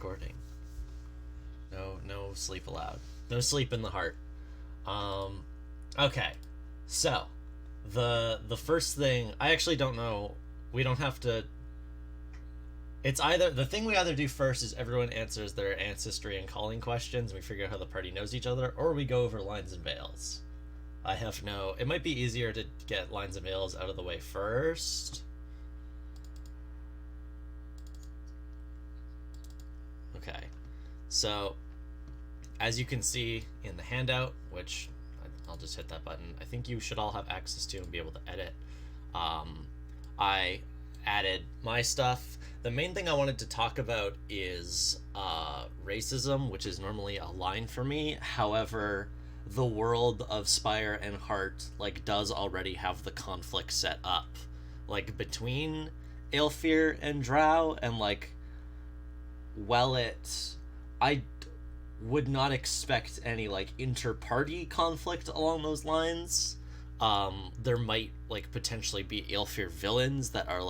recording. No sleep allowed. No sleep in the heart. Um, okay. So, the first thing I actually don't know. We don't have to. It's either the thing we either do first is everyone answers their ancestry and calling questions, and we figure out how the party knows each other, or we go over lines and veils. I have no. It might be easier to get lines and veils out of the way first. Okay. So, as you can see in the handout, which I'll just hit that button, I think you should all have access to and be able to edit. Um, I added my stuff. The main thing I wanted to talk about is racism, which is normally a line for me. However, the world of Spire and Heart does already have the conflict set up, between Aelfir and Drow, and I would not expect any inter-party conflict along those lines. There might potentially be Aelfir villains that are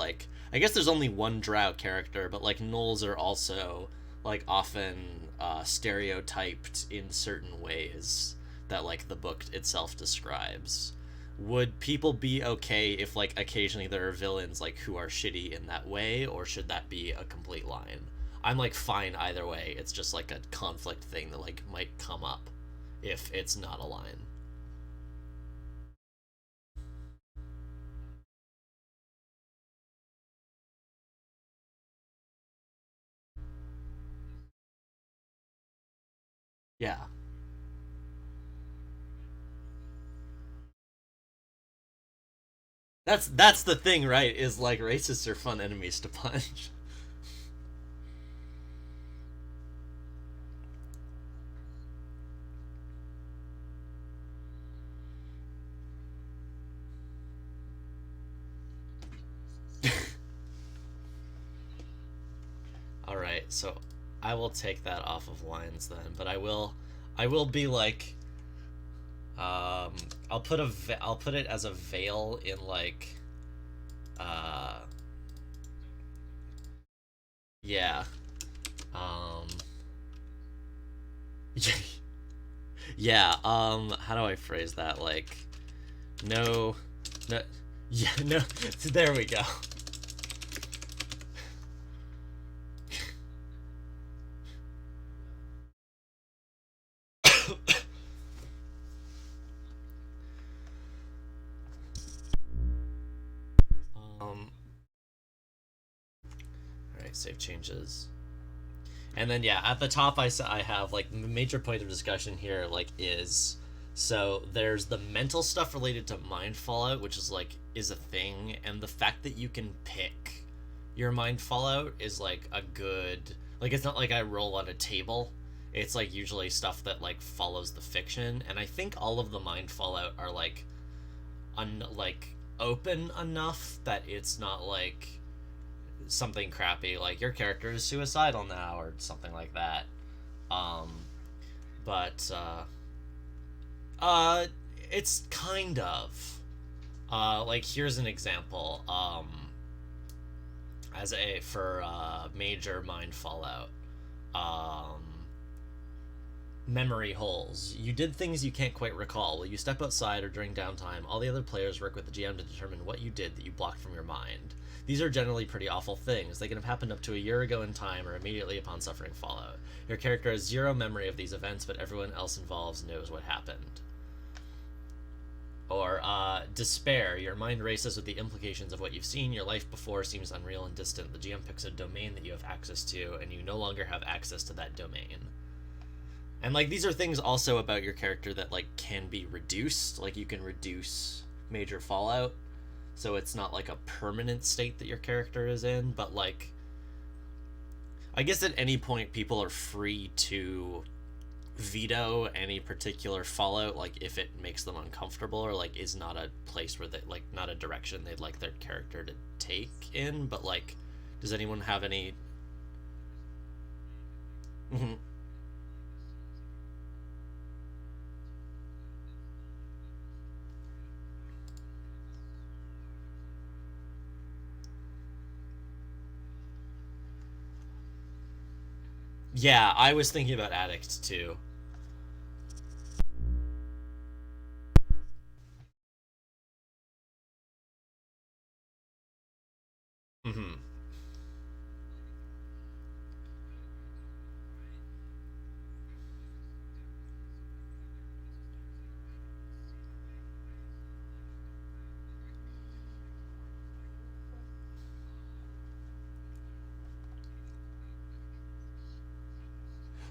I guess there's only one Drow character, but gnolls are also often stereotyped in certain ways that the book itself describes. Would people be okay if occasionally there are villains who are shitty in that way, or should that be a complete line? I'm fine either way. It's just a conflict thing that might come up if it's not a line. Yeah. That's the thing, right? Is racists are fun enemies to punch. All right, so I will take that off of lines then, but I will be um I'll put it as a veil in uh yeah. Um yeah, how do I phrase that? No, no, yeah, no. There we go. All right, save changes. And then yeah, at the top I have the major point of discussion here is so there's the mental stuff related to mind fallout, which is a thing, and the fact that you can pick your mind fallout is a good it's not I roll on a table. It's usually stuff that follows the fiction, and I think all of the mind fallout are open enough that it's not something crappy your character is suicidal now or something like that. Um, but uh, it's kind of here's an example. As a for major mind fallout. Um, Memory holes. You did things you can't quite recall. Will you step outside or during downtime? All the other players work with the GM to determine what you did that you blocked from your mind. These are generally pretty awful things. They can have happened up to a year ago in time or immediately upon suffering fallout. Your character has zero memory of these events, but everyone else involved knows what happened. Or despair. Your mind races with the implications of what you've seen. Your life before seems unreal and distant. The GM picks a domain that you have access to, and you no longer have access to that domain. And these are things also about your character that can be reduced. You can reduce major fallout, so it's not a permanent state that your character is in. But I guess at any point people are free to veto any particular fallout if it makes them uncomfortable or is not a place where they not a direction they'd like their character to take in. But does anyone have any? Mm-hmm. Yeah, I was thinking about Addict too. Hmm.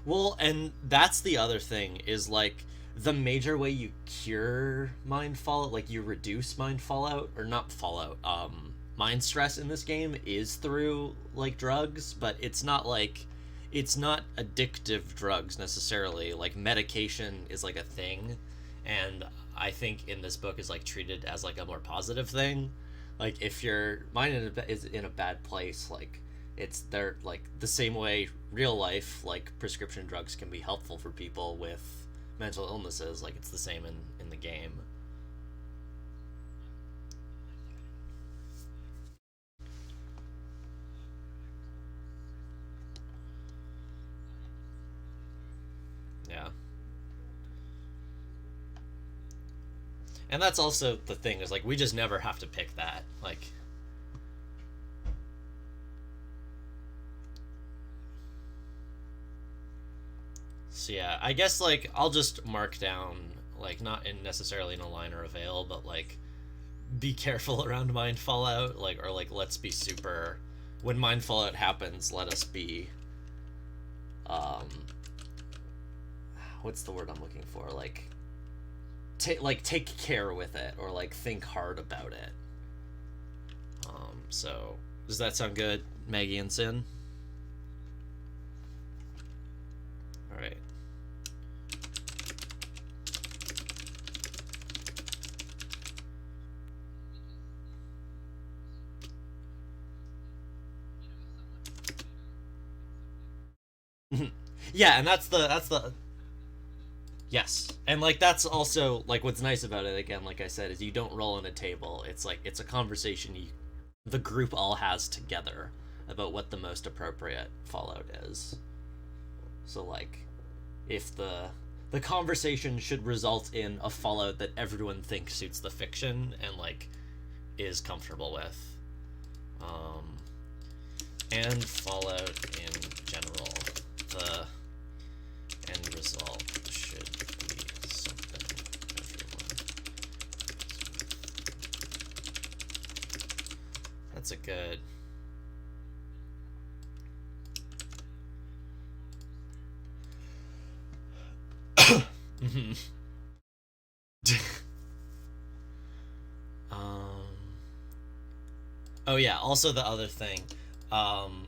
Well, and that's the other thing is like the major way you cure mind fallout, like you reduce mind fallout or not fallout, mind stress in this game is through like drugs, but it's not addictive drugs necessarily. Like medication is like a thing, and I think in this book is like treated as like a more positive thing. Like if your mind is in a bad place, like it's they're like the same way real life like prescription drugs can be helpful for people with mental illnesses, like it's the same in the game. Yeah, and that's also the thing is like we just never have to pick that, like. So yeah, I guess like I'll just mark down like not in necessarily in a line or a veil, but like be careful around mind fallout, like or like let's be super when mind fallout happens, let us be um what's the word I'm looking for? Take care with it or like think hard about it. So does that sound good, Maggie and Sin? All right. Yeah, and that's the yes, and like that's also like what's nice about it. Again, like I said, is you don't roll on a table. It's like it's a conversation the group all has together about what the most appropriate Fallout is. So like, if the conversation should result in a Fallout that everyone thinks suits the fiction and like is comfortable with, um, and Fallout in general, the end result should be something everyone. That's a good. um. Oh yeah. Also, the other thing, um,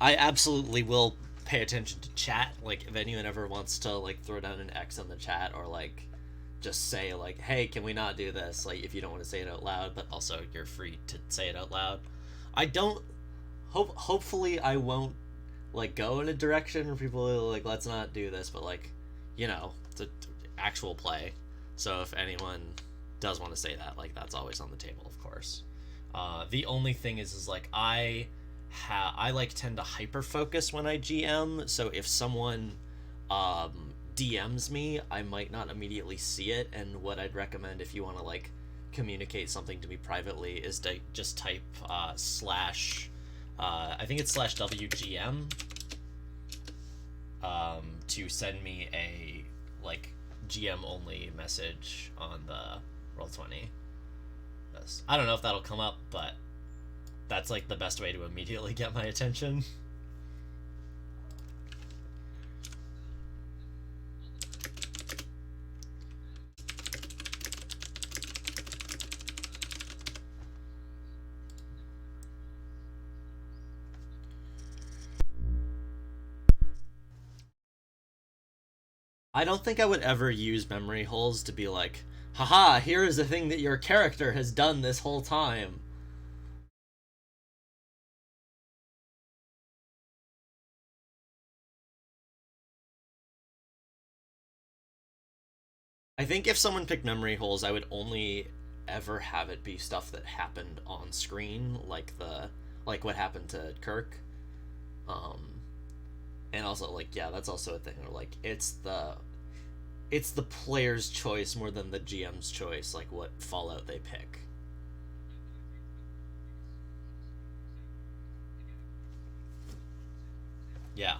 I absolutely will pay attention to chat. Like if anyone ever wants to like throw down an X on the chat or like just say like, hey, can we not do this? Like if you don't want to say it out loud, but also you're free to say it out loud. I don't hopefully I won't like go in a direction where people are like let's not do this, but like it's a actual play. So if anyone does want to say that, like that's always on the table, of course. The only thing is like I like tend to hyper focus when I GM. So if someone DMs me, I might not immediately see it. And what I'd recommend if you want to like communicate something to me privately is to just type slash. I think it's slash WGM to send me a like GM only message on the Roll20. Yes. I don't know if that'll come up, but that's like the best way to immediately get my attention. I don't think I would ever use memory holes to be like, haha, here is the thing that your character has done this whole time. I think if someone picked memory holes, I would only ever have it be stuff that happened on screen, like what happened to Kirk. Um, and also like yeah, that's also a thing. Where, like it's the player's choice more than the GM's choice, like what Fallout they pick. Yeah,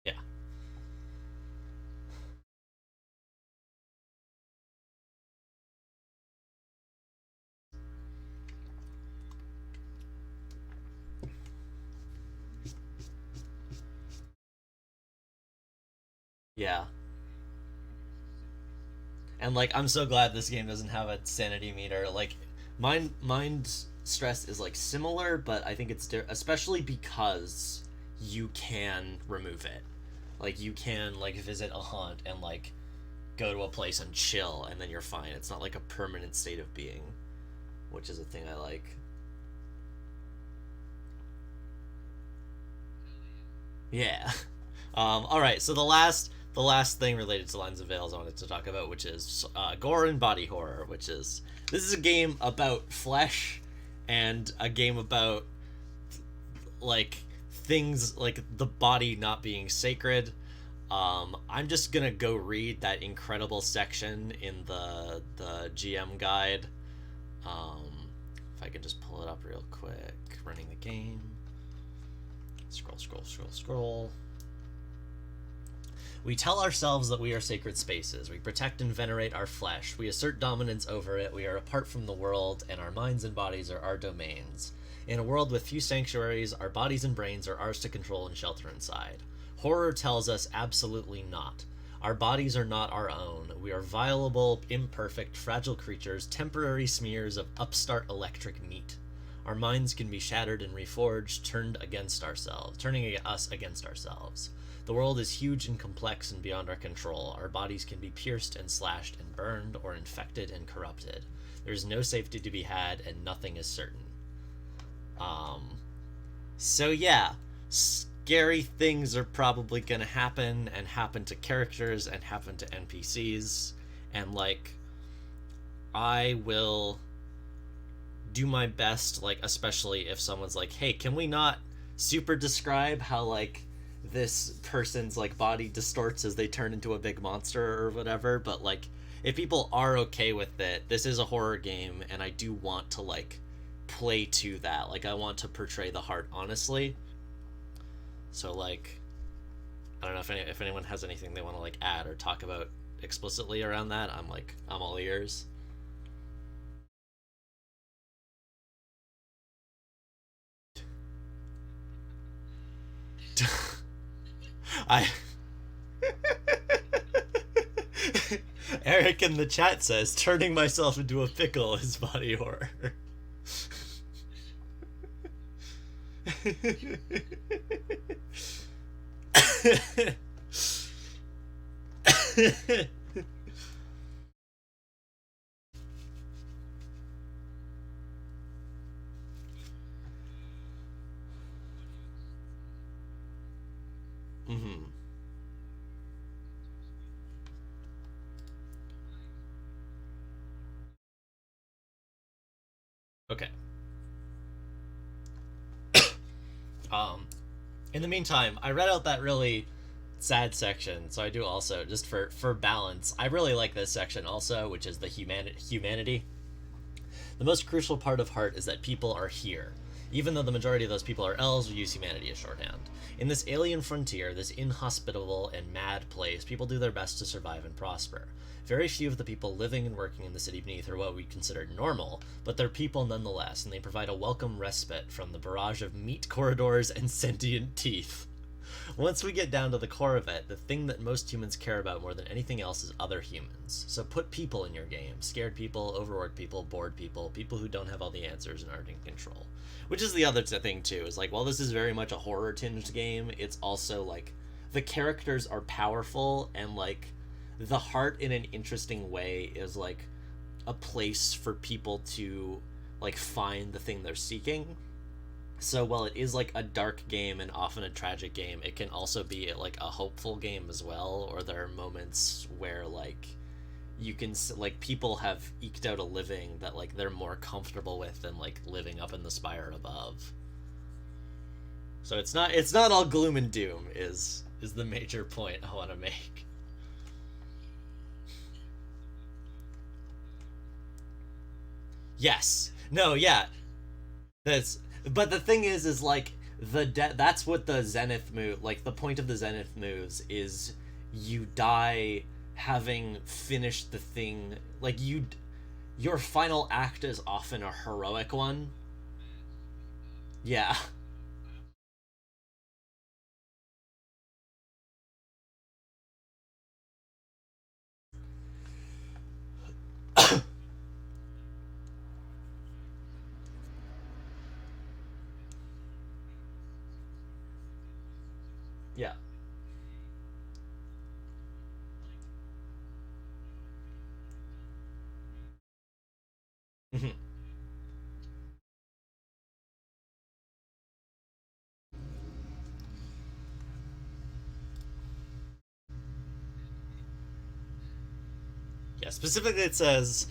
yeah, yeah. And like I'm so glad this game doesn't have a sanity meter. Like mind stress is like similar, but I think especially because you can remove it. Like you can like visit a haunt and like go to a place and chill and then you're fine. It's not like a permanent state of being, which is a thing I like. Yeah. All right. So the last thing related to Lines of Veils I wanted to talk about, which is gore and body horror, which is this is a game about flesh and a game about like things like the body not being sacred. I'm just gonna go read that incredible section in the GM guide. Um, if I can just pull it up real quick, running the game. Scroll, scroll, scroll, scroll. We tell ourselves that we are sacred spaces. We protect and venerate our flesh. We assert dominance over it. We are apart from the world, and our minds and bodies are our domains. In a world with few sanctuaries, our bodies and brains are ours to control and shelter inside. Horror tells us absolutely not. Our bodies are not our own. We are violable, imperfect, fragile creatures, temporary smears of upstart electric meat. Our minds can be shattered and reforged, turning us against ourselves. The world is huge and complex and beyond our control. Our bodies can be pierced and slashed and burned, or infected and corrupted. There is no safety to be had, and nothing is certain. Um, so yeah, scary things are probably gonna happen, and happen to characters, and happen to NPCs, and like, I will do my best, like, especially if someone's like, hey, can we not super describe how, like, this person's, like, body distorts as they turn into a big monster or whatever, but, like, if people are okay with it, this is a horror game, and I do want to, like, play to that. Like, I want to portray the heart honestly. So, like, I don't know if anyone has anything they want to, like, add or talk about explicitly around that. I'm all ears. I Eric in the chat says turning myself into a pickle is body horror. Hmm. Okay. Um, in the meantime, I read out that really sad section, so I do also just for balance. I really like this section also, which is the humanity. The most crucial part of Heart is that people are here. Even though the majority of those people are elves, we use humanity as shorthand. In this alien frontier, this inhospitable and mad place, people do their best to survive and prosper. Very few of the people living and working in the city beneath are what we consider normal, but they're people nonetheless, and they provide a welcome respite from the barrage of meat corridors and sentient teeth. Once we get down to the core of it, the thing that most humans care about more than anything else is other humans. So put people in your game. Scared people, overworked people, bored people, people who don't have all the answers and aren't in control. Which is the other thing too, is like, while this is very much a horror tinged game, it's also like, the characters are powerful, and like, the heart in an interesting way is like a place for people to like find the thing they're seeking. So while it is like a dark game and often a tragic game, it can also be like a hopeful game as well. Or there are moments where like you can like people have eked out a living that like they're more comfortable with than like living up in the spire above. So it's not all gloom and doom is the major point I want to make. Yes. No, yeah. That's but the thing is like that's what the zenith move, like the point of the zenith moves is you die having finished the thing, like your final act is often a heroic one. Yeah. Yeah. Mhm. Yeah, specifically it says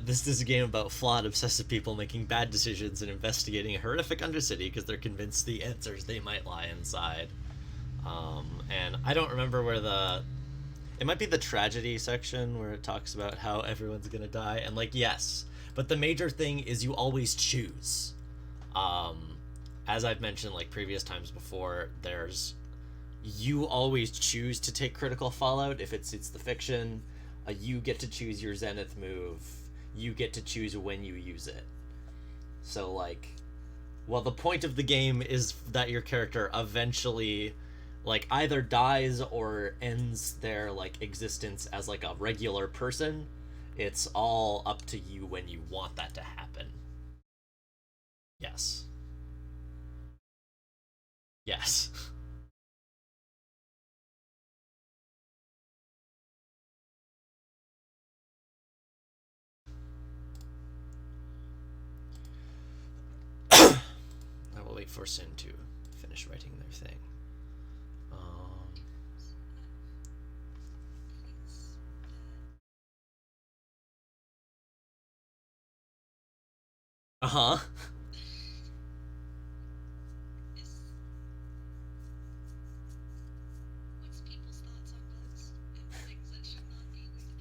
this is a game about flawed, obsessive people making bad decisions and investigating a horrific undercity because they're convinced the answers they might lie inside. And I don't remember where the it might be the tragedy section where it talks about how everyone's gonna die, and like yes, but the major thing is you always choose. Um, as I've mentioned like previous times before, there's you always choose to take critical fallout if it's the fiction. You get to choose your zenith move. You get to choose when you use it. So like, well, the point of the game is that your character eventually like either dies or ends their like existence as like a regular person. It's all up to you when you want that to happen. Yes. Yes. I will wait for Sin to finish writing their thing. Uh huh.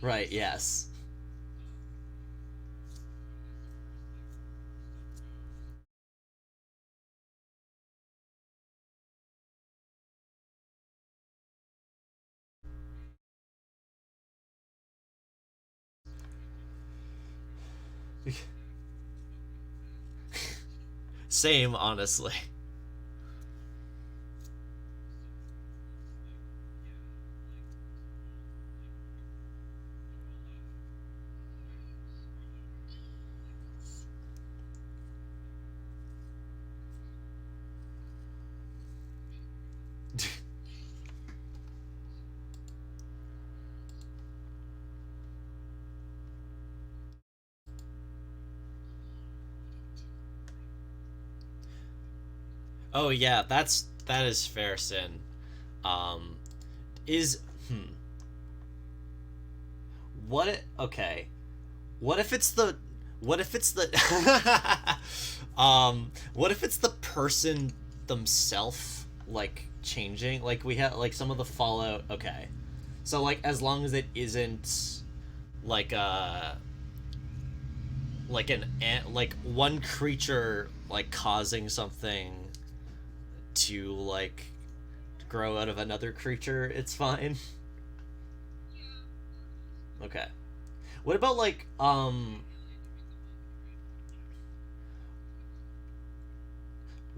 Right. Yes. Same, honestly. Oh yeah, that is fair, Sin. Um, is hmm. Okay. What if it's the what if it's the what if it's the person themselves like changing? Like we have like some of the Fallout, okay. So like as long as it isn't like like like one creature like causing something to like grow out of another creature, it's fine. Okay. What about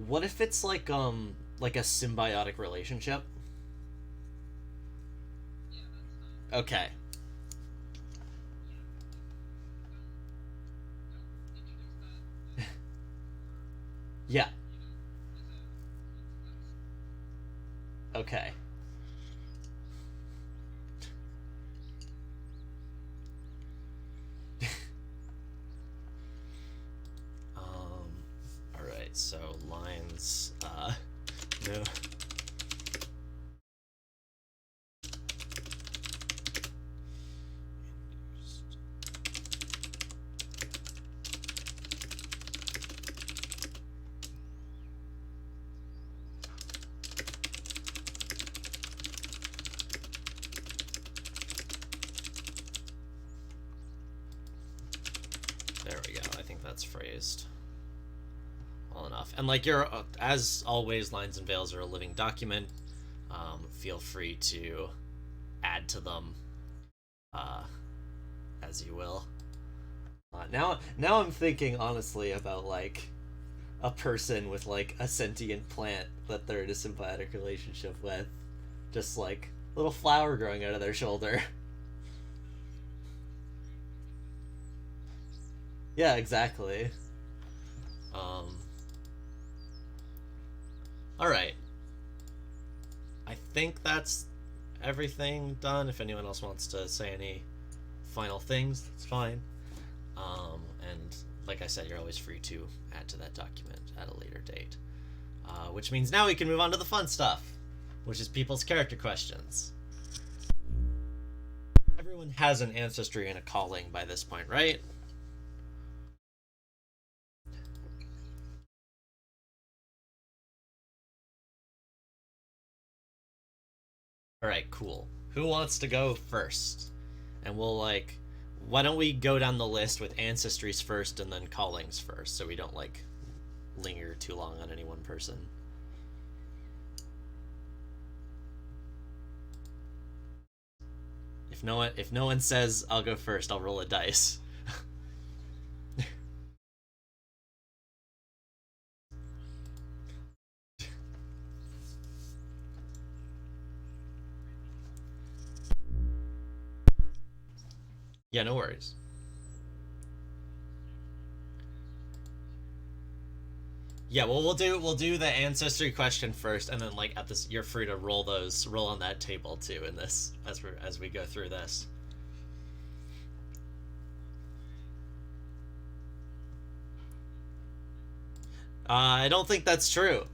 what if it's like a symbiotic relationship? Okay. Yeah. Okay. All right. So No. There we go. I think that's phrased well enough. And like you're, as always, Lines and Veils are a living document. Feel free to add to them as you will. Now I'm thinking honestly about like a person with like a sentient plant that they're in a symbiotic relationship with, just like a little flower growing out of their shoulder. Yeah, exactly. All right. I think that's everything done. If anyone else wants to say any final things, that's fine. And like I said, you're always free to add to that document at a later date. Which means now we can move on to the fun stuff, which is people's character questions. Everyone has an ancestry and a calling by this point, right? All right, cool. Who wants to go first? And we'll like, why don't we go down the list with ancestries first and then callings first, so we don't like linger too long on any one person. If no one says I'll go first, I'll roll a dice. Yeah, no worries. Yeah, well we'll do the ancestry question first, and then like at this you're free to roll on that table too in this as we go through this. I don't think that's true.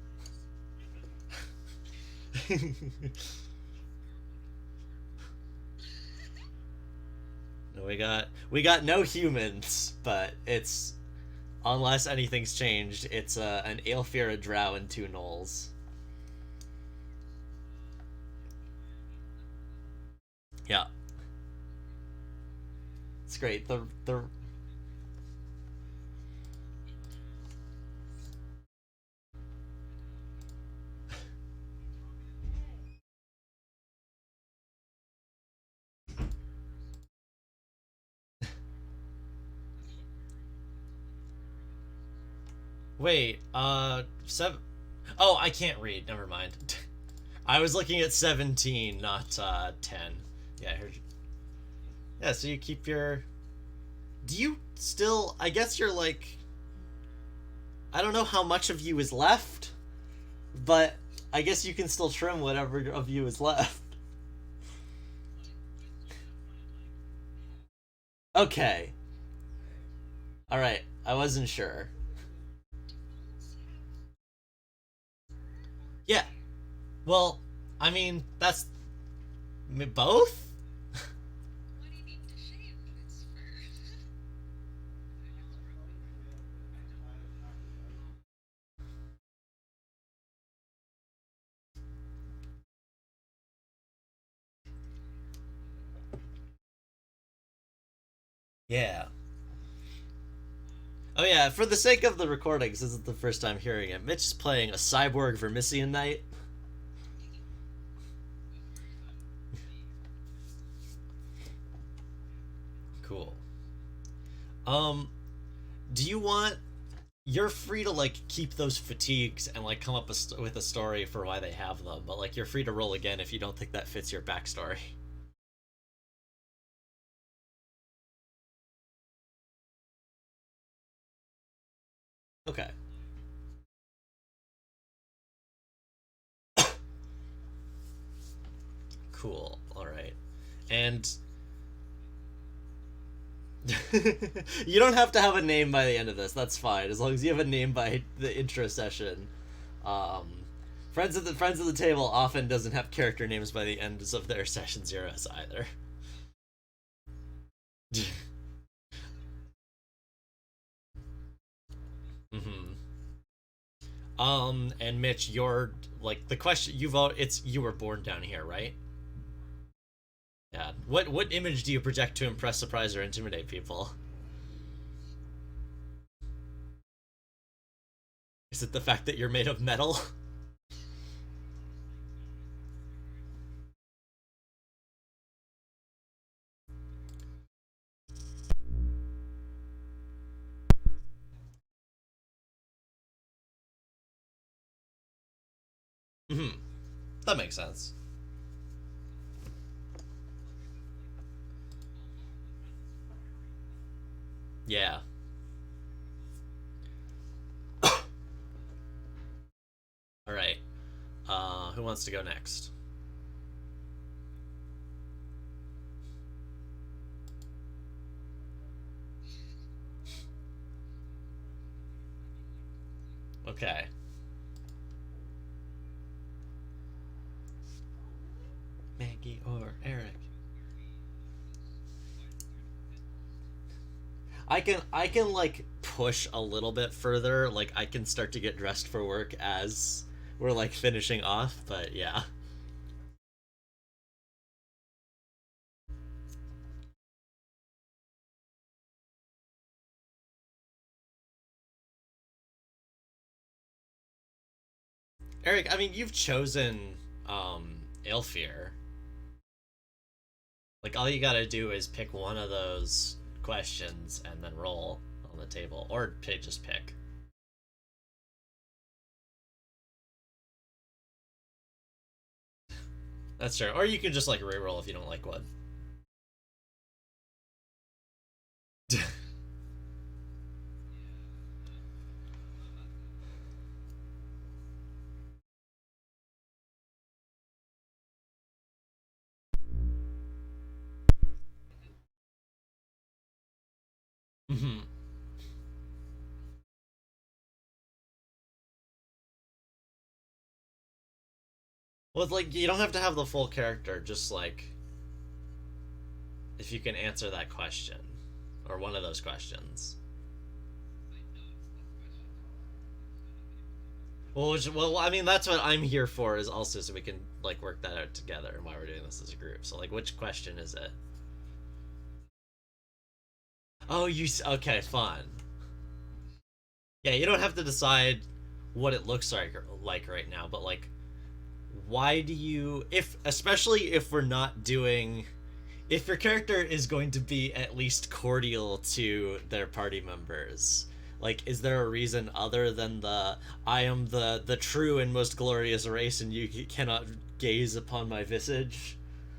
No, we got no humans, but it's unless anything's changed, it's an Aelfir, a Drow, and two gnolls. Yeah, it's great. The wait, seven. Oh, I can't read. Never mind. I was looking at 17, not 10. Yeah, I heard you. Yeah, so you keep your. Do you still? I guess you're like. I don't know how much of you is left, but I guess you can still trim whatever of you is left. Okay. All right. I wasn't sure. Yeah. Well, I mean, that's both. Yeah. Oh yeah. For the sake of the recordings, this is the first time hearing it. Mitch is playing a cyborg Vermisian Knight. Cool. Um, do you want? You're free to like keep those fatigues and like come up with a story for why they have them, but like you're free to roll again if you don't think that fits your backstory. Okay. Cool. All right. And you don't have to have a name by the end of this. That's fine. As long as you have a name by the intro session. Um, Friends of the table often doesn't have character names by the ends of their session zeros either. hmm and Mitch, you're like the question you've all it's you were born down here, right? Yeah. What image do you project to impress, surprise, or intimidate people? Is it the fact that you're made of metal? hmm That makes sense. Yeah. All right. Who wants to go next? Okay. Maggie or Eric? I can like push a little bit further. Like I can start to get dressed for work as we're like finishing off, but yeah. Eric, I mean you've chosen Ilfir. Like all you gotta do is pick one of those questions and then roll on the table, or pick, just pick. That's true. Or you can just like re-roll if you don't like one. hmm Well, it's like you don't have to have the full character. Just like if you can answer that question or one of those questions. Well, I mean, that's what I'm here for. Is also so we can like work that out together and why we're doing this as a group. So, like, which question is it? Oh, okay, fun. Yeah, you don't have to decide what it looks like right now, but like, why do you, if especially if we're not doing, if your character is going to be at least cordial to their party members, like, is there a reason other than the I am the true and most glorious race and you cannot gaze upon my visage,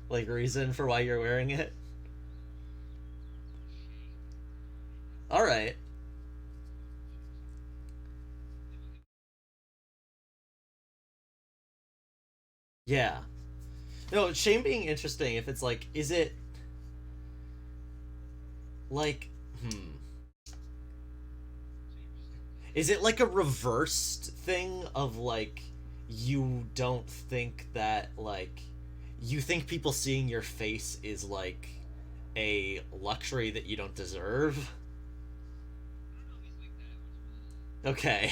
like reason for why you're wearing it? All right. Yeah. No, shame being interesting if it's like, is it like, is it like a reversed thing of like, you don't think that, like, you think people seeing your face is like a luxury that you don't deserve? Okay.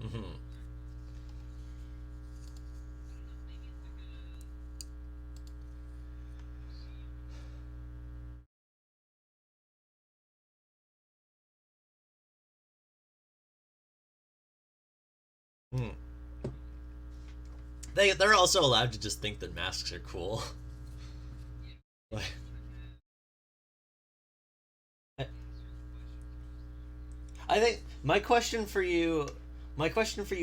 hmm Hmm. They're also allowed to just think that masks are cool. Like, I think my question for you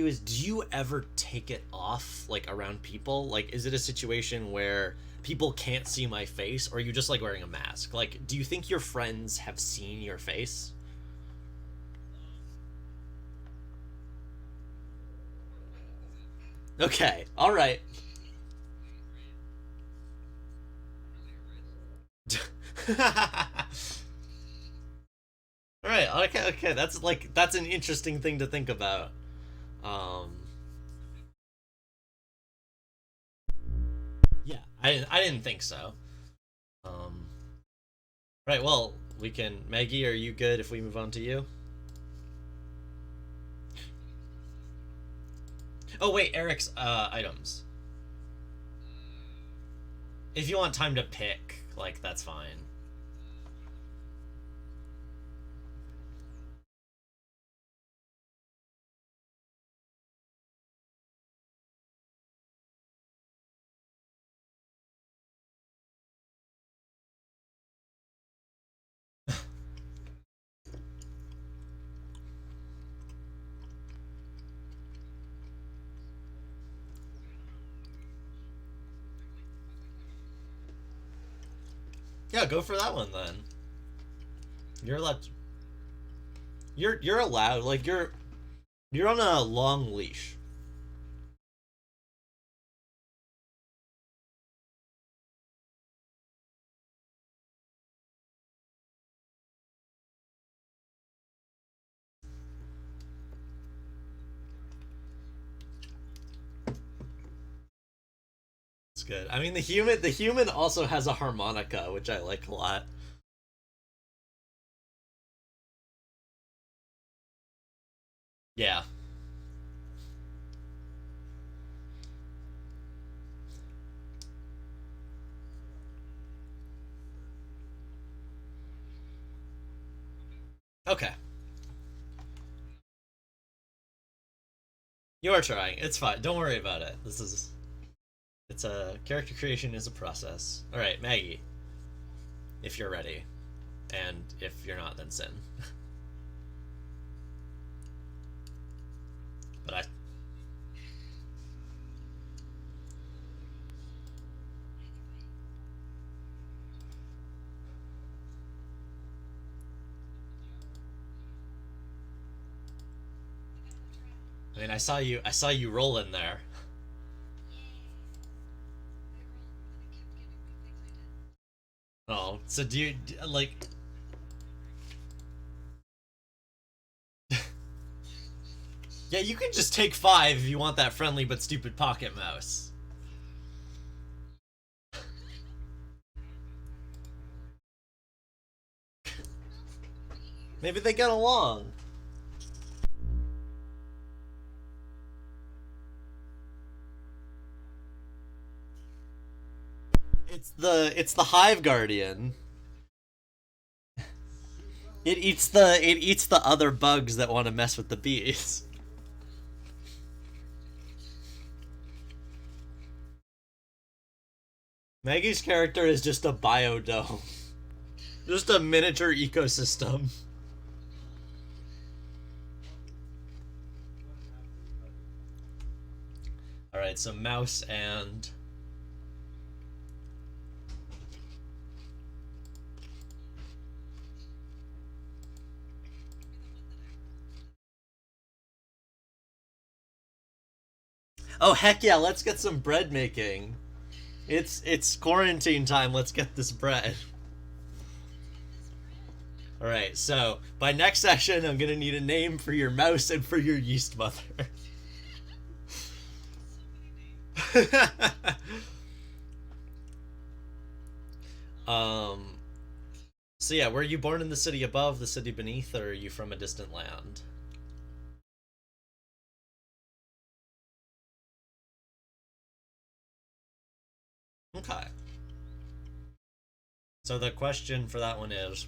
is, do you ever take it off like around people? Like, is it a situation where people can't see my face, or are you just like wearing a mask? Like, do you think your friends have seen your face? Okay, all right. All right, okay, okay. That's like that's an interesting thing to think about. Um, yeah, I didn't think so. Um, right, well, we can. Maggie, are you good if we move on to you? Oh wait, Eric's items. If you want time to pick, like that's fine. Yeah, go for that one then. You're allowed. You're allowed. Like you're on a long leash. It's good. I mean, the human also has a harmonica, which I like a lot. Yeah. Okay. You are trying. It's fine. Don't worry about it. This is it's a character creation is a process. All right, Maggie, if you're ready, and if you're not, then Sin. But I mean, I saw you roll in there. Oh, so do you like? Yeah, you can just take five if you want that friendly but stupid pocket mouse. Maybe they get along. It's the Hive Guardian. It eats the other bugs that want to mess with the bees. Maggie's character is just a biodome, just a miniature ecosystem. All right, so mouse and oh heck yeah, let's get some bread making. It's quarantine time. Let's get this bread. All right, so by next session, I'm gonna need a name for your mouse and for your yeast mother. um. So yeah, were you born in the city above, the city beneath, or are you from a distant land? Okay. So the question for that one is: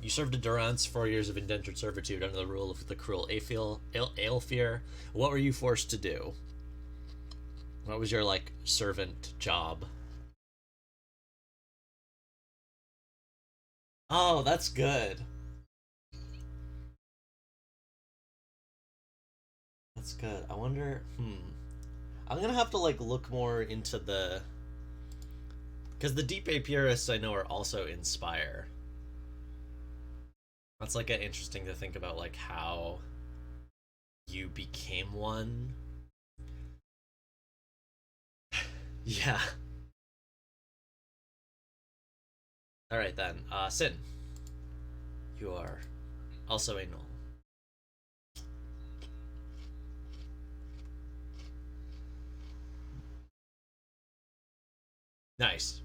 you served in Durance 4 years of indentured servitude under the rule of the cruel Aelfir. What were you forced to do? What was your like servant job? Oh, that's good. That's good. I wonder. I'm gonna have to like look more into the Because the Deep Bay purists I know are also Inspire. That's like an interesting to think about, like how you became one. Yeah. All right then. Sin, you are also a null. Nice.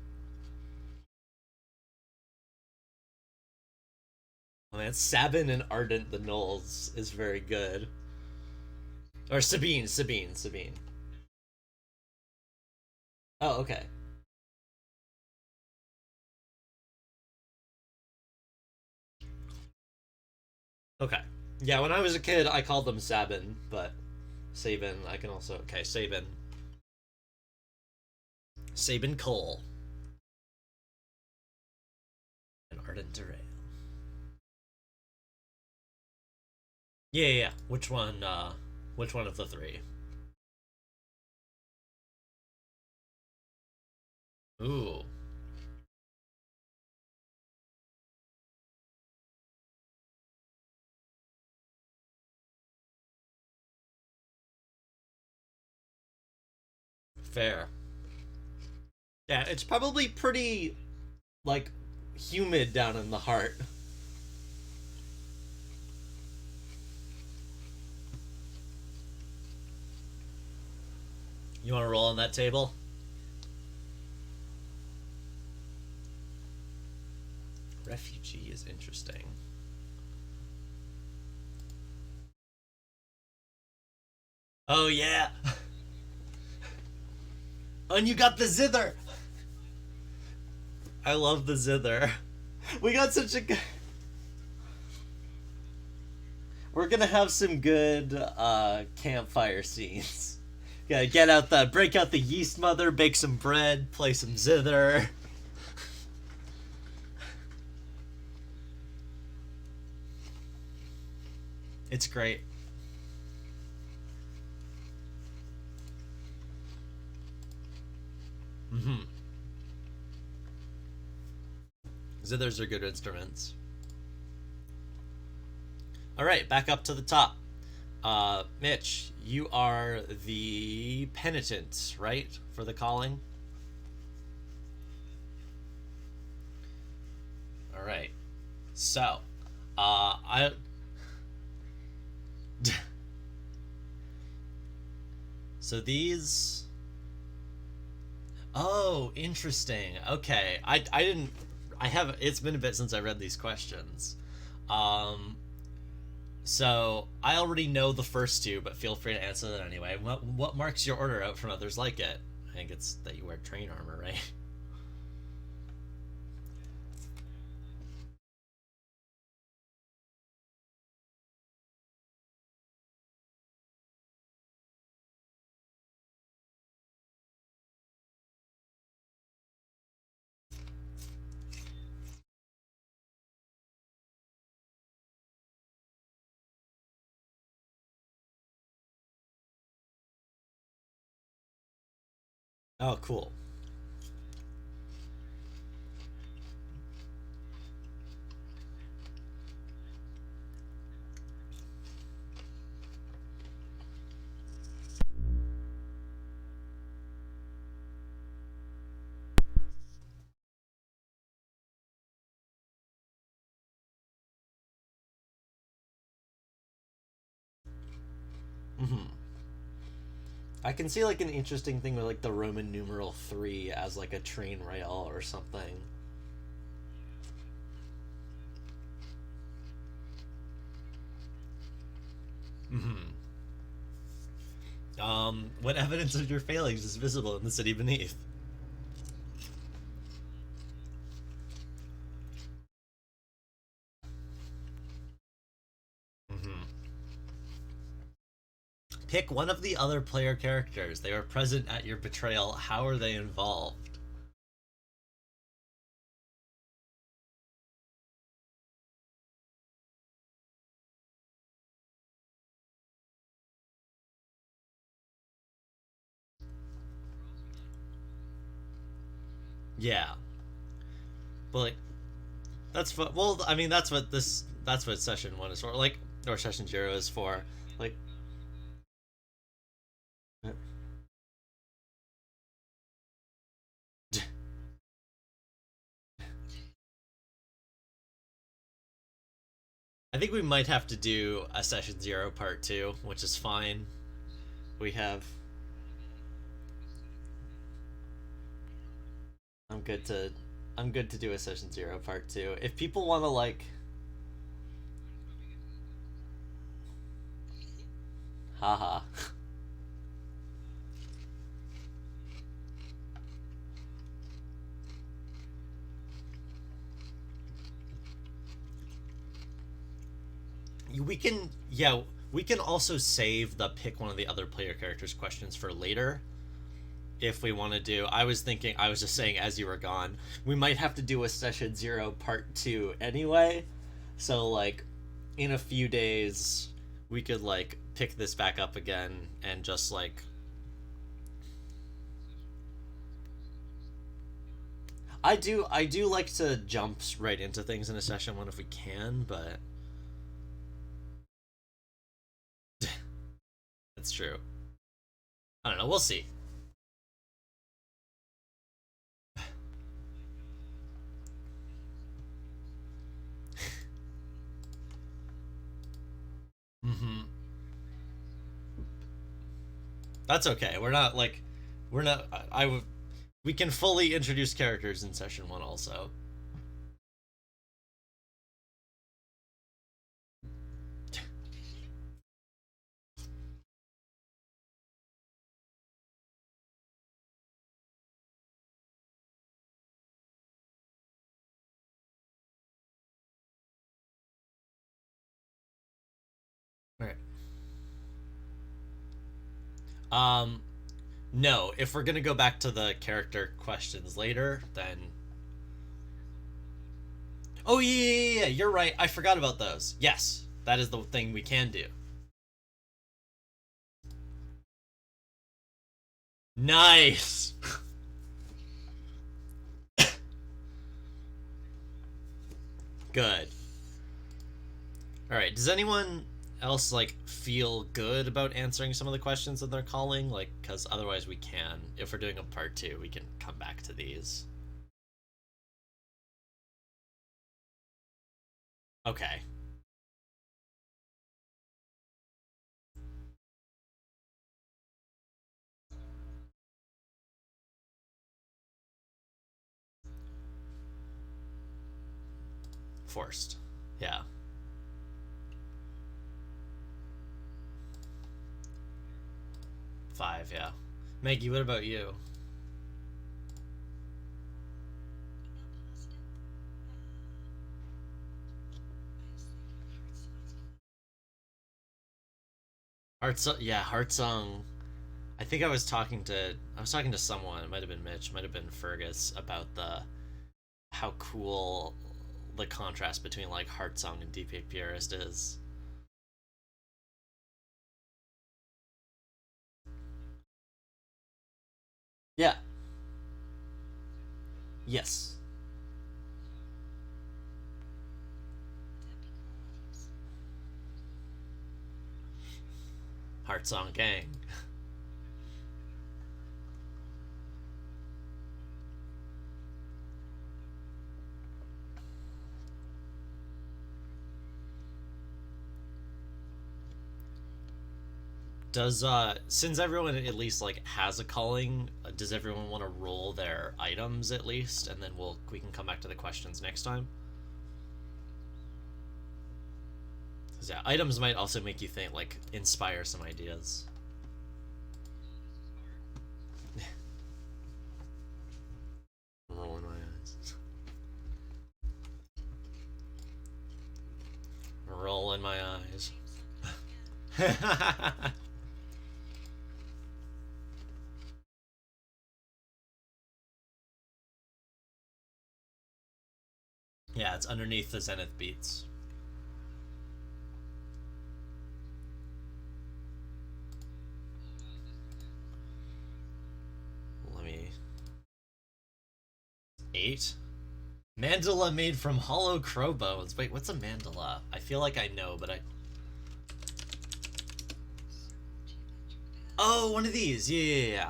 Oh man, Sabin and Ardent the Nulls is very good. Or Sabine. Oh, okay. Okay. Yeah, when I was a kid, I called them Sabin, but Sabin, I can also. Okay, Sabin. Sabin Cole. And Ardent Durail. Yeah. Which one of the three? Ooh. Fair. Yeah, it's probably pretty, like, humid down in the heart. You want to roll on that table? Refugee is interesting. Oh, yeah. And you got the zither. I love the zither. We got such a good. We're gonna have some good campfire scenes. Gotta break out the yeast mother, bake some bread, play some zither. It's great. Mm-hmm. Zithers are good instruments. All right, back up to the top. Mitch, you are the penitent, right, for the calling? All right. So, I. So these. Oh, interesting. Okay, I didn't. I have. It's been a bit since I read these questions. Um, so I already know the first two, but feel free to answer that anyway. What marks your order out from others like it? I think it's that you wear train armor, right? Oh, cool. Hmm. I can see like an interesting thing with like the Roman numeral 3 as like a train rail or something. Hmm. What evidence of your failings is visible in the city beneath? Hmm. Pick one of the other player characters. They were present at your betrayal. How are they involved? Yeah, but like that's what. Well, I mean, that's what session one is for. Like, or session zero is for. Like, I think we might have to do a session zero part two, which is fine. We have. I'm good to. I'm good to do a session zero part two. If people want to like, haha. We can, yeah, we can also save the pick one of the other player characters questions for later if we want to do. I was thinking, I was just saying as you were gone, we might have to do a session zero part two anyway. So like in a few days we could like pick this back up again and just like I do like to jump right into things in a session one if we can, but that's true. I don't know, we'll see. Mhm. That's okay. We're not like we're not I we can fully introduce characters in session 1 also. All right. Um no, if we're going to go back to the character questions later, then oh yeah, you're right. I forgot about those. Yes, that is the thing we can do. Nice. Good. All right. Does anyone else like feel good about answering some of the questions that they're calling? Like, because otherwise we can. If we're doing a part two, we can come back to these. Okay. Forced. Yeah. Five. Yeah. Maggie, what about you? Heart. Yeah. Heart Song. I think I was talking to someone. It might have been Mitch. Might have been Fergus about the how cool the contrast between like Heart Song and Deep Purist is. Yeah. Yes. Heart Song Gang. Does since everyone at least like has a calling, does everyone want to roll their items at least, and then we can come back to the questions next time? 'Cause, yeah, items might also make you think, like inspire some ideas. I'm rolling my eyes. I'm rolling my eyes. Yeah, it's underneath the Zenith beats. Let me Sweet. Mandala made from hollow crow bones. Wait, what's a mandala? I feel like I know, but I... Oh, one of these. Yeah.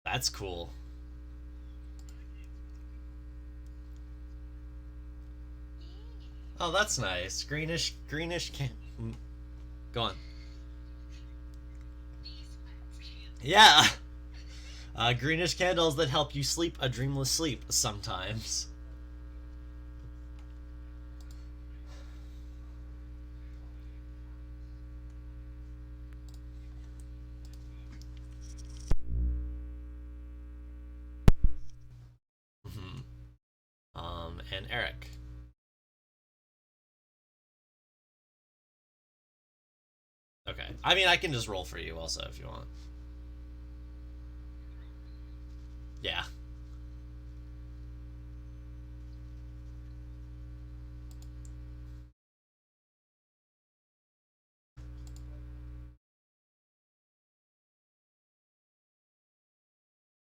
That's cool. Oh, that's nice. Greenish can... Go on. Yeah! Greenish candles that help you sleep a dreamless sleep sometimes. And Eric. Okay. I mean, I can just roll for you also if you want. Yeah.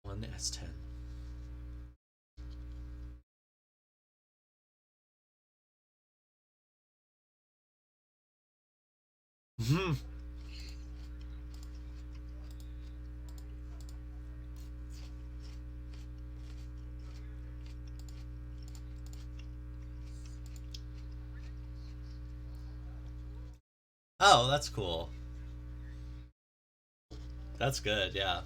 One S10. Hmm. Oh, that's cool. That's good, yeah.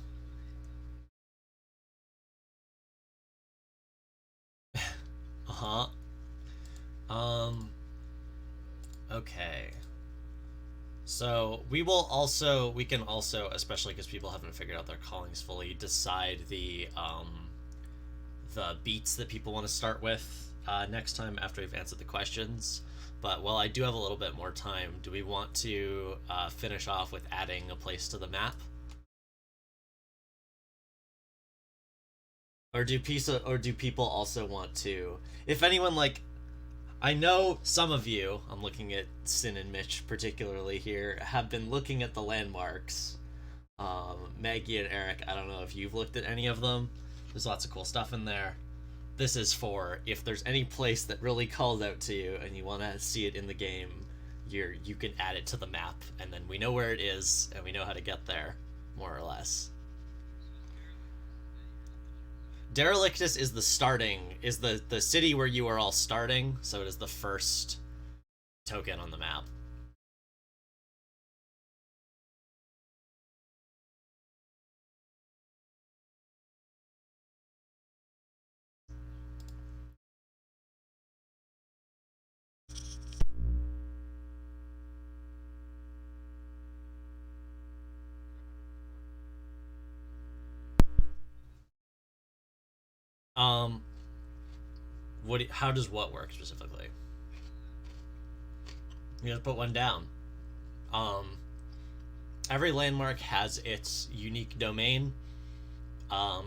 Uh-huh. Um, okay. So we can also, especially because people haven't figured out their callings fully, decide the beats that people want to start with next time after we've answered the questions. But while I do have a little bit more time, do we want to finish off with adding a place to the map? Or do people also want to? If anyone like, I know some of you, I'm looking at Sin and Mitch particularly here, have been looking at the landmarks. Maggie and Eric, I don't know if you've looked at any of them. There's lots of cool stuff in there. This is for if there's any place that really calls out to you and you want to see it in the game, you can add it to the map, and then we know where it is and we know how to get there, more or less. Derelictus is the city where you are all starting, so it is the first token on the map. Um, how does what work specifically? You just put one down. Um, every landmark has its unique domain.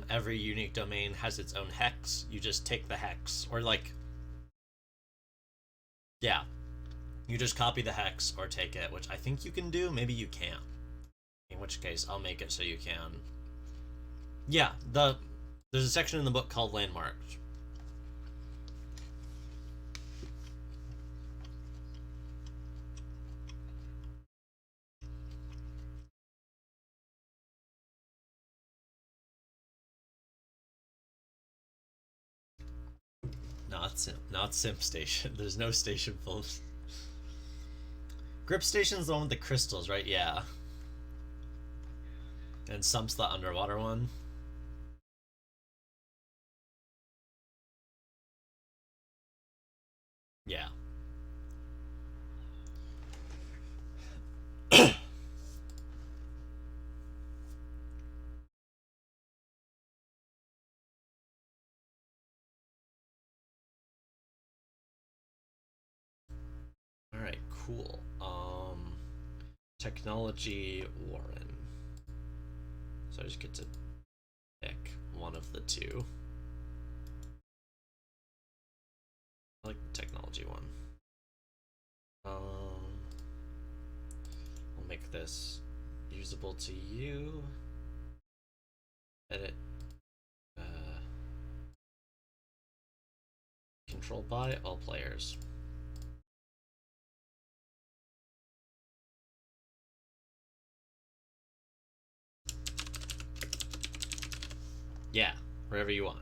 Every unique domain has its own hex. You just take the hex, or like, yeah, you just copy the hex or take it, which I think you can do. Maybe you can't. In which case, I'll make it so you can. Yeah, there's a section in the book called landmarks. Not Simp Station. There's no station full of... Grip Station's the one with the crystals, right? Yeah. And Sump's the underwater one. Yeah. Alright, cool. Technology Warren. So I just get to pick one of the two. I like the technology one. We'll make this usable to you. Edit controlled by all players. Yeah, wherever you want.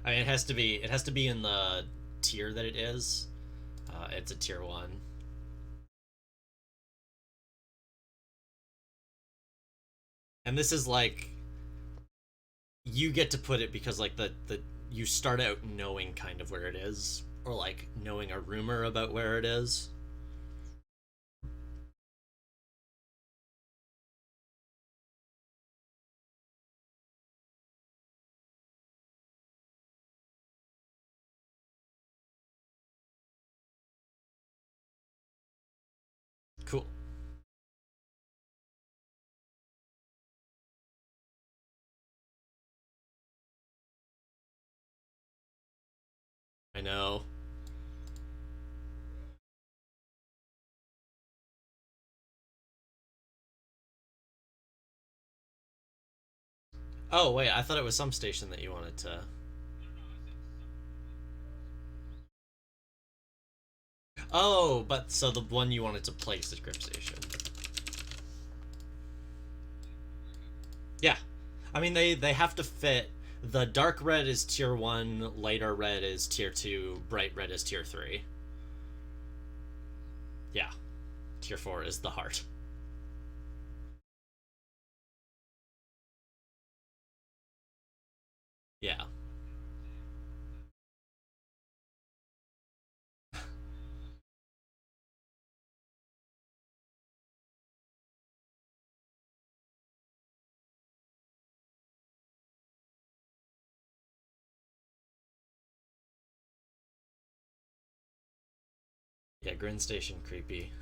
I mean, it has to be in the tier that it is. It's a tier 1. And this is like you get to put it because like the you start out knowing kind of where it is, or like knowing a rumor about where it is. Cool. I know. Oh wait, I thought it was some station that you wanted to. Oh, but so the one you wanted to place is Grip Station. Yeah, I mean they have to fit. The dark red is tier 1, lighter red is tier 2, bright red is tier 3. Yeah, tier 4 is the heart. Yeah. Yeah, Grin Station creepy.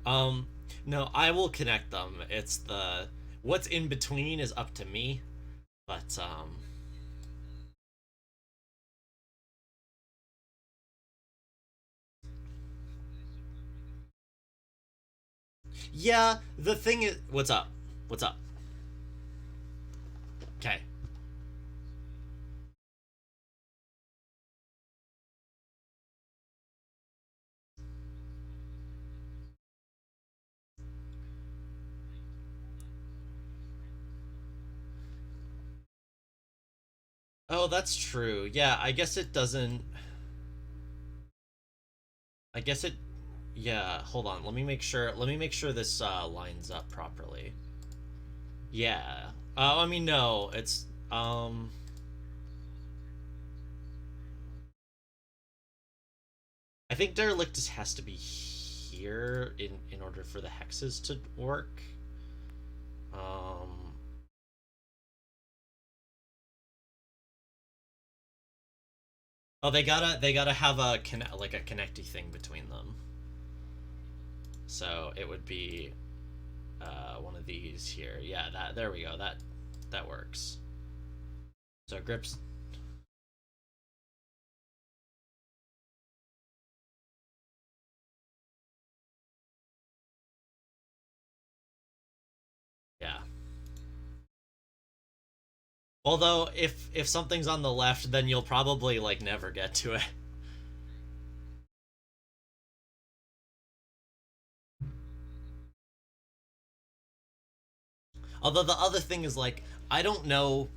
Um, no, I will connect them. It's the what's in between is up to me, but yeah, the thing is what's up? What's up? Okay. Oh, that's true. Yeah, I guess it doesn't I guess it yeah, hold on. Let me make sure this lines up properly. Yeah. I mean no, it's I think Derelictus has to be here in order for the hexes to work. Um Oh, they gotta have a like a connecty thing between them. So it would be one of these here. Yeah, that there we go. That works. So grips. Yeah. Although if something's on the left, then you'll probably like never get to it. Although the other thing is like I don't know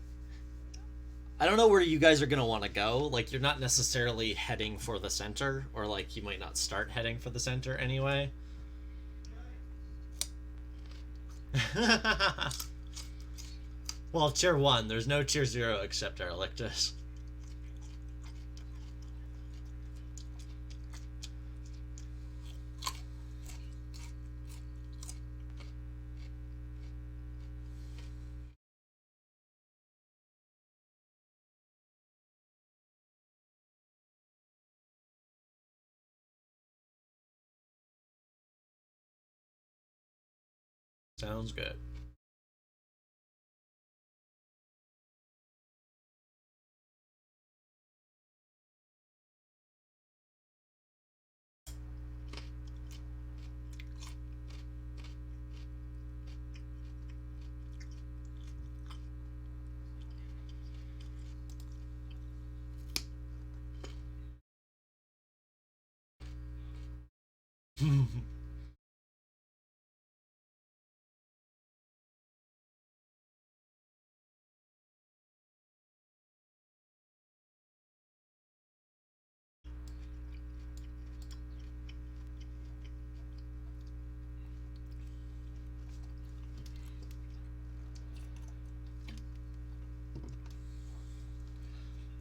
where you guys are gonna want to go. Like you're not necessarily heading for the center, or like you might not start heading for the center anyway. Well, tier 1, there's no tier 0 except Erectus. Sounds good.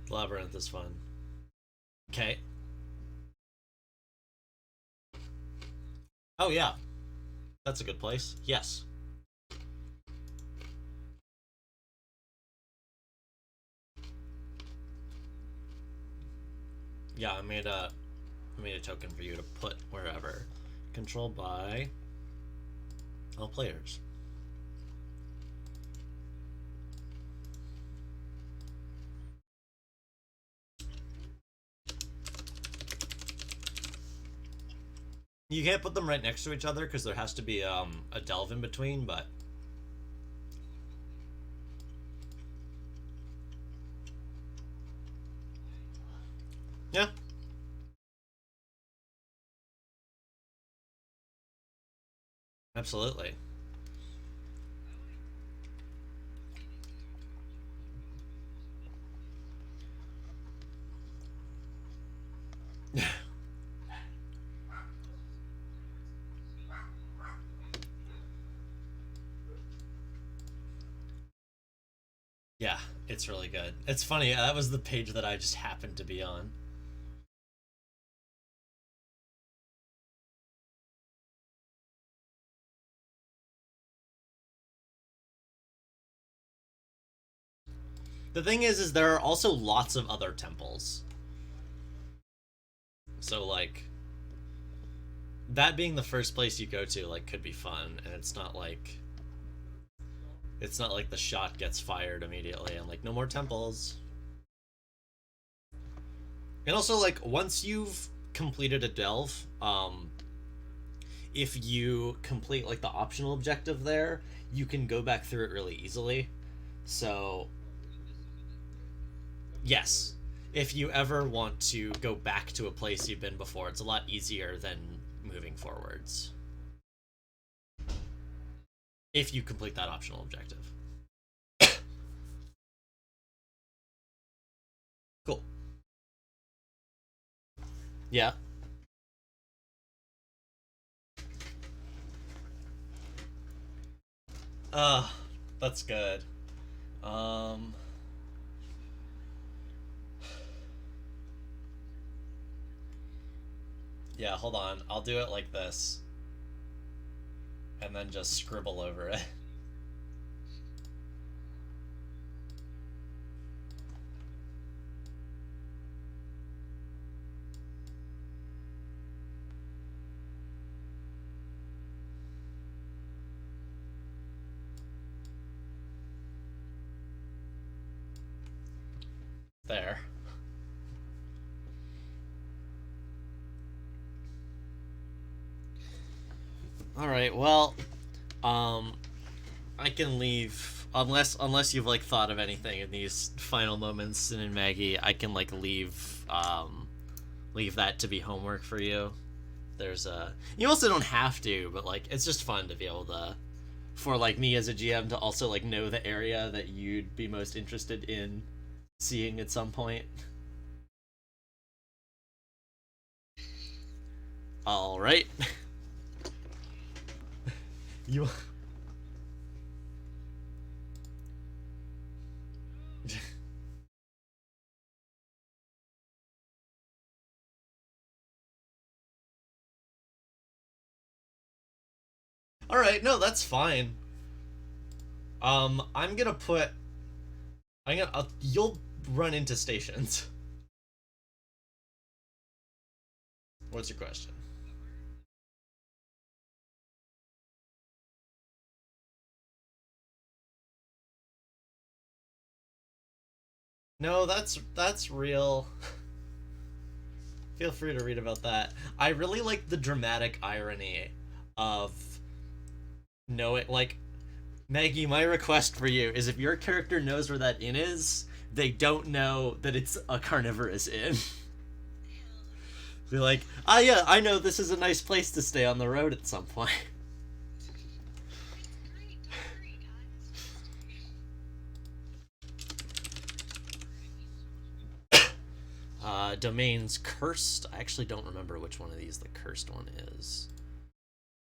Labyrinth is fun. Okay. Oh yeah, that's a good place. Yes. Yeah, I made a token for you to put wherever. Controlled by all players. You can't put them right next to each other because there has to be a delve in between, but yeah. Absolutely. Yeah, it's really good. It's funny, that was the page that I just happened to be on. The thing is there are also lots of other temples. So like that being the first place you go to like could be fun, and it's not like the shot gets fired immediately and like no more temples. And also like once you've completed a delve, if you complete like the optional objective there, you can go back through it really easily. So yes, if you ever want to go back to a place you've been before, it's a lot easier than moving forwards if you complete that optional objective. Cool. Yeah. Uh, that's good. Um, yeah, hold on. I'll do it like this and then just scribble over it. There. All right. Well, um, I can leave unless you've like thought of anything in these final moments, and in Maggie, I can like leave that to be homework for you. You also don't have to, but like it's just fun to be able to for like me as a GM to also like know the area that you'd be most interested in seeing at some point. All right. You All right, no, that's fine. I'm gonna put. You'll run into stations. What's your question? No, that's real. Feel free to read about that. I really like the dramatic irony of know it like Maggie, my request for you is if your character knows where that inn is, they don't know that it's a carnivorous inn. Be like, ah, yeah, I know this is a nice place to stay on the road at some point. Domains cursed. I actually don't remember which one of these the cursed one is.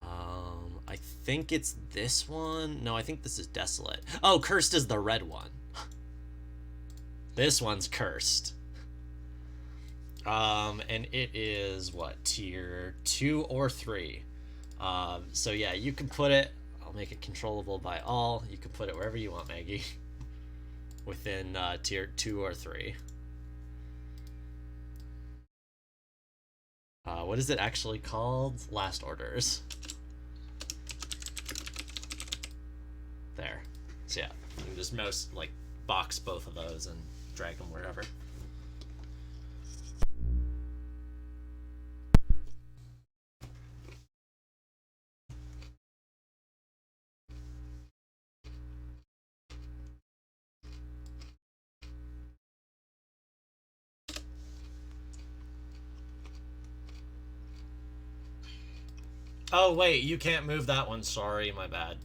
I think it's this one. No, I think this is desolate. Oh, cursed is the red one. This one's cursed. And it is what, tier 2 or 3. So yeah, you can put it. I'll make it controllable by all. You can put it wherever you want, Maggie. Within tier 2 or 3. What is it actually called? Last orders. There. So yeah, you can just box both of those and drag them wherever. Oh wait, you can't move that one. Sorry, my bad.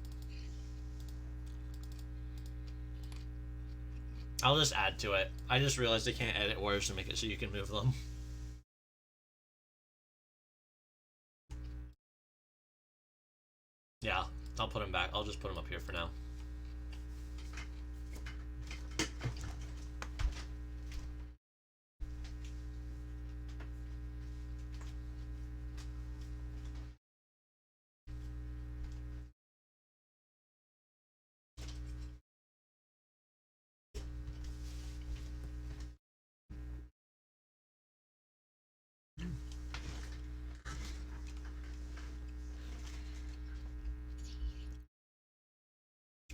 I'll just add to it. I just realized I can't edit words to make it so you can move them. Yeah, I'll put them back. I'll just put them up here for now.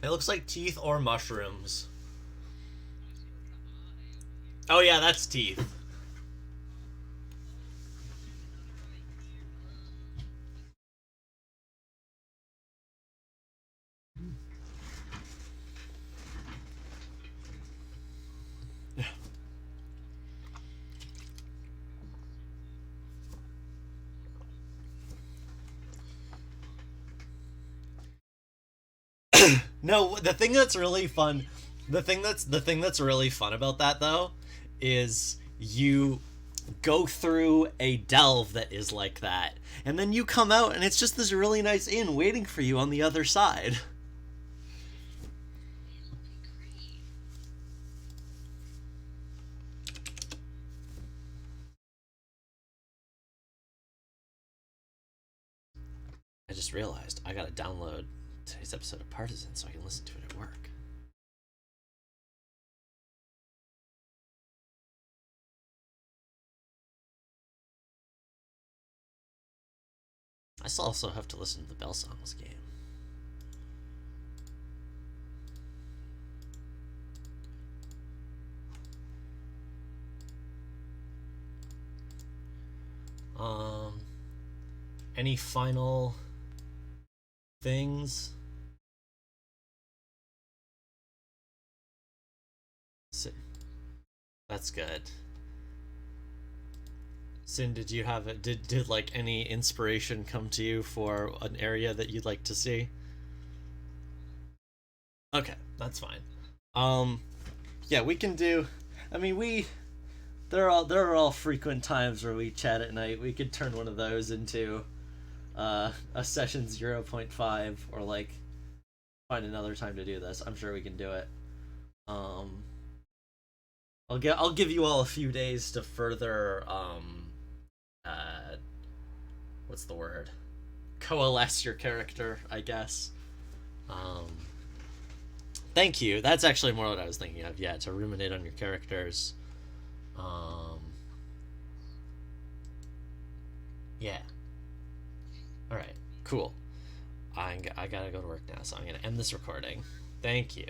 It looks like teeth or mushrooms. Oh yeah, that's teeth. No, the thing that's really fun, the thing that's really fun about that though, is you go through a delve that is like that, and then you come out and it's just this really nice inn waiting for you on the other side. I just realized I gotta download today's episode of Partisan so I can listen to it at work. I still also have to listen to the Bell Songs game. Any final things? That's good. Sin, did you have it? Did like any inspiration come to you for an area that you'd like to see? Okay, that's fine. Yeah, we can do. I mean, there are all frequent times where we chat at night. We could turn one of those into a session 0.5 or like find another time to do this. I'm sure we can do it. I'll give you all a few days to further what's the word? Coalesce your character, I guess. Thank you. That's actually more what I was thinking of. Yeah, to ruminate on your characters. Yeah. All right. Cool. I gotta go to work now, so I'm gonna end this recording. Thank you.